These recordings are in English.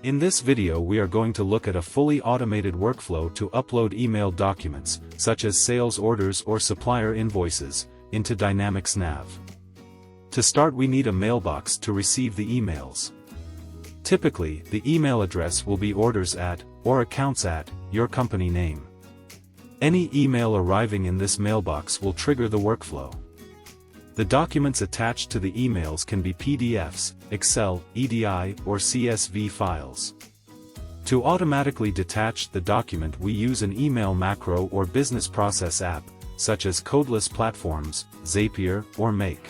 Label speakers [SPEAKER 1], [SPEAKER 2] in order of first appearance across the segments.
[SPEAKER 1] In this video we are going to look at a fully automated workflow to upload emailed documents, such as sales orders or supplier invoices, into Dynamics NAV. To start, we need a mailbox to receive the emails. Typically, the email address will be orders at, or accounts at, your company name. Any email arriving in this mailbox will trigger the workflow. The documents attached to the emails can be PDFs, Excel, EDI, or CSV files. To automatically detach the document, we use an email macro or business process app, such as codeless platforms, Zapier, or Make.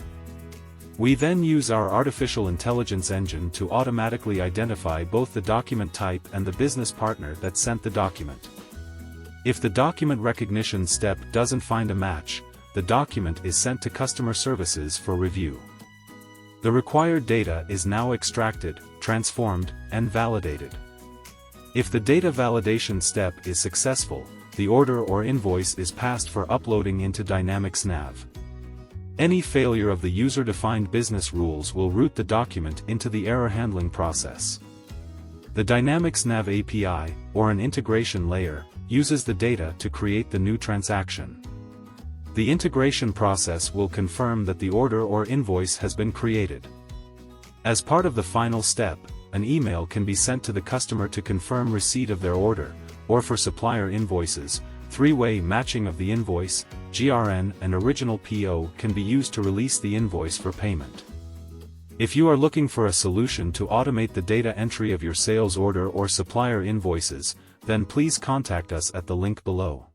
[SPEAKER 1] We then use our artificial intelligence engine to automatically identify both the document type and the business partner that sent the document. If the document recognition step doesn't find a match, the document is sent to customer services for review. The required data is now extracted, transformed, and validated. If the data validation step is successful, the order or invoice is passed for uploading into Dynamics NAV. Any failure of the user-defined business rules will route the document into the error handling process. The Dynamics NAV API, or an integration layer, uses the data to create the new transaction. The integration process will confirm that the order or invoice has been created. As part of the final step, an email can be sent to the customer to confirm receipt of their order, or for supplier invoices, three-way matching of the invoice, GRN and original PO can be used to release the invoice for payment. If you are looking for a solution to automate the data entry of your sales order or supplier invoices, then please contact us at the link below.